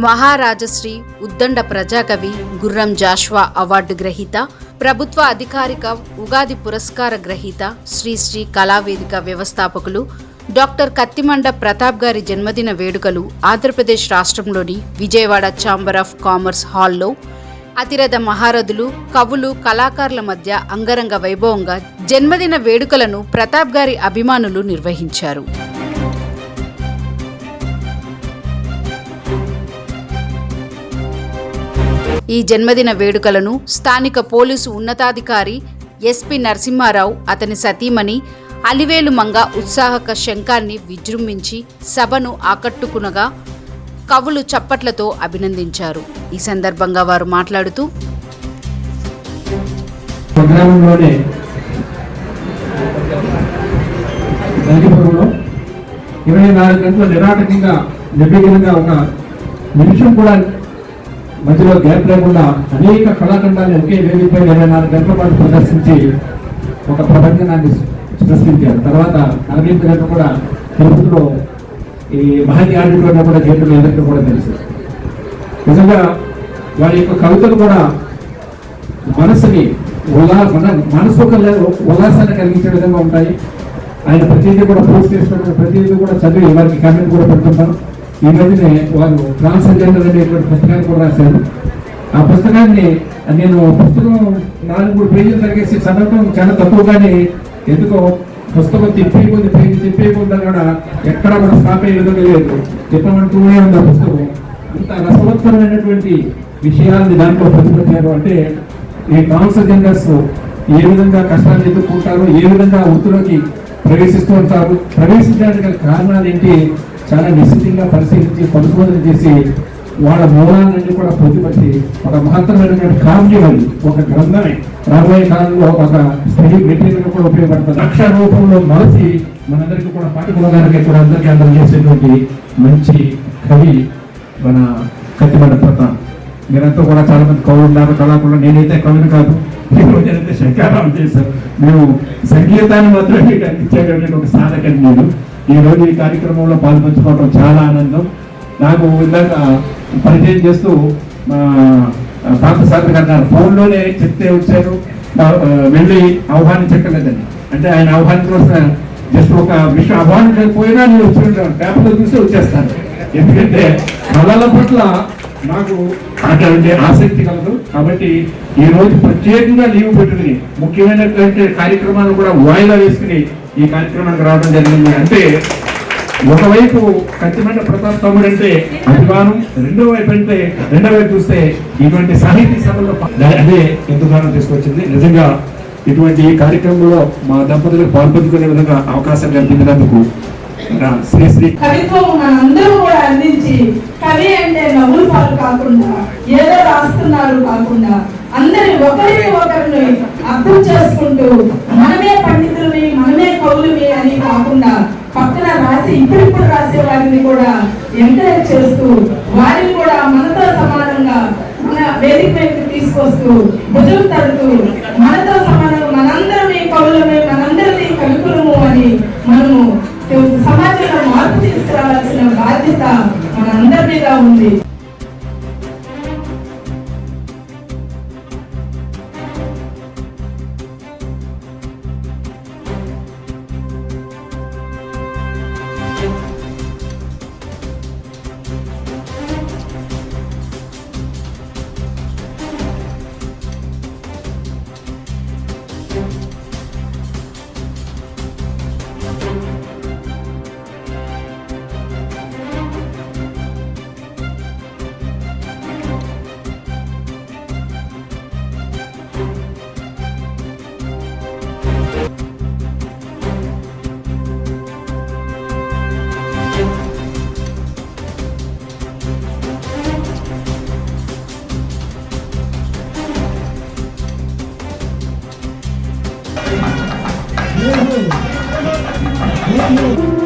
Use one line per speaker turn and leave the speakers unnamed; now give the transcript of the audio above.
మహారాజశ్రీ ఉద్దండ ప్రజాకవి Gurram Jashuva award గ్రహీత, ప్రభుత్వ అధికారిక ఉగాది పురస్కార గ్రహీత, శ్రీ కళావేదిక వ్యవస్థాపకులు డాక్టర్ కత్తిమండ ప్రతాప్ గారి జన్మదిన వేడుకలు ఆంధ్రప్రదేశ్ రాష్ట్రంలోని విజయవాడ ఛాంబర్ ఆఫ్ కామర్స్ హాల్లో అతిరథ మహారథులు, కవులు, కళాకారుల మధ్య అంగరంగ వైభవంగా జన్మదిన వేడుకలను ప్రతాప్ గారి అభిమానులు నిర్వహించారు. ఈ జన్మదిన వేడుకలను స్థానిక పోలీసు ఉన్నతాధికారి ఎస్పీ నరసింహారావు, అతని సతీమణి అలివేలు మంగ ఉత్సాహక శంఖాన్ని విజృంభించి సభను ఆకట్టుకునగా కవులు చప్పట్లతో అభినందించారు. ఈ సందర్భంగా వారు మాట్లాడుతూ,
మధ్యలో గ్యాప్ లేకుండా అనేక కళాఖండాన్ని ఒకే వేదికపై 24 గంటల పాటు ప్రదర్శించి ఒక ప్రపంచాన్ని సృష్టించారు. తర్వాత 48 గంటలు కూడా తిరుపతిలో ఈ మహతి ఆడిటోరియం కూడా గేట్లు ఎదురు కూడా తెలుసు. నిజంగా వారి యొక్క కవితలు కూడా మనసుని మనసు ఉల్లాసాన్ని కలిగించే విధంగా ఉంటాయి. ఆయన ప్రతిదీ కూడా పోస్ట్ చేస్తున్నారు, ప్రతిదీ కూడా చదివి వారికి కామెంట్ కూడా పెడుతుంటారు. ఈ మధ్యనే వారు ట్రాన్స్జెండర్ అనేటువంటి పుస్తకాన్ని కూడా రాశారు. ఆ పుస్తకాన్ని నేను పుస్తకం 4-3 పేజీలు తరిగేసి చదవటం చాలా తక్కువగానే, ఎందుకో పుస్తకం తిప్పేయకుండా కూడా ఎక్కడ కూడా స్టాప్ అయ్యే విధంగా లేదు, తిప్పమంటూనే ఉంది ఆ పుస్తకం. అంత రసవత్తరమైనటువంటి విషయాల్ని దాంట్లో ప్రతిపత్తారు. అంటే ఈ ట్రాన్స్జెండర్స్ ఏ విధంగా కష్టాలు ఎదుర్కొంటారు, ఏ విధంగా వృత్తిలోకి ప్రవేశిస్తూ ఉంటారు, ప్రవేశించడానికి గల కారణాలు ఏంటి చాలా నిశ్చితంగా పరిశీలించి పరిశోధన చేసి వాళ్ళ మూలాలన్నీ కూడా ప్రతిపత్తి ఒక మహత్తరమైనటువంటి కావ్యం, ఒక గ్రంథమే రాబోయే కాలంలో ఒక స్టడీ మెటీరియల్ కూడా ఉపయోగపడుతుంది. అక్షర రూపంలో మలసి మనందరికీ కూడా పాఠకులగారికి కూడా అందరికీ అందజేసేటువంటి మంచి కవి మన కత్తిమండ ప్రతాప్. మీరంతా కూడా చాలా మంది కవులు ఉన్నారు, కళాకారులు. నేనైతే కవిని కాదు, నేనైతే శంకారావం చేశాను. మేము సంగీతాన్ని మాత్రం మీకు అందించేటువంటి ఒక సాధకండి. నేను ఈ రోజు ఈ కార్యక్రమంలో పాల్పంచుకోవడం చాలా ఆనందం. నాకు ఇందాక పరిచయం చేస్తూ పార్థసారథి గారు ఫోన్లోనే చెప్తే వచ్చారు, వెళ్ళి ఆహ్వానించక్కర్లేదని. అంటే ఆయన ఆహ్వానించవలసిన జస్ట్ ఒక విషయం ఆహ్వానించకపోయినా నేను వచ్చి ఉంటాను, పేపర్లో చూసి వచ్చేస్తాను. ఎందుకంటే కళల పట్ల నాకు అటువంటి ఆసక్తి కలదు. కాబట్టి ఈ రోజు ప్రత్యేకంగా లీవ్ పెట్టుకుని ముఖ్యమైనటువంటి కార్యక్రమాలను కూడా వాయిదా వేసుకుని ఈ కార్యక్రమానికి రావడం జరిగింది. అంటే ఒకవైపు కత్తిమండ ప్రతాప్ తమ్ముడు అంటే అభిమానం, రెండో వైపు చూస్తే ఇటువంటి సాహితీ సభలో అదే ఎంత దూరం తీసుకొచ్చింది. నిజంగా ఇటువంటి ఈ కార్యక్రమంలో మా దంపతులకు పాల్పంచుకునే విధంగా అవకాశం కల్పించినందుకు శ్రీ
కవిత్వం మనందరూ కూడా అందించి, కవి అంటే నవ్వులు పాలు కాకుండా, ఏదో రాస్తున్నారు కాకుండా, అందరి ఒకరిని అర్థం చేసుకుంటూ మనమే పండితులని, మనమే కవులమి అని కాకుండా పక్కన రాసి ఇప్పుడు రాసే వారిని కూడా ఎంకరేజ్ చేస్తూ, వారిని కూడా మనతో సమానంగా మన వేదిక మీదకి తీసుకొస్తూ భుజం తడుతూ, మనతో సమానంగా మనందరమే కవులమే, మనందరినీ కవికులము అని మనము సమాజంలో మార్పు తీసుకురావాల్సిన బాధ్యత మనందరి మీద ఉంది.
Yeah.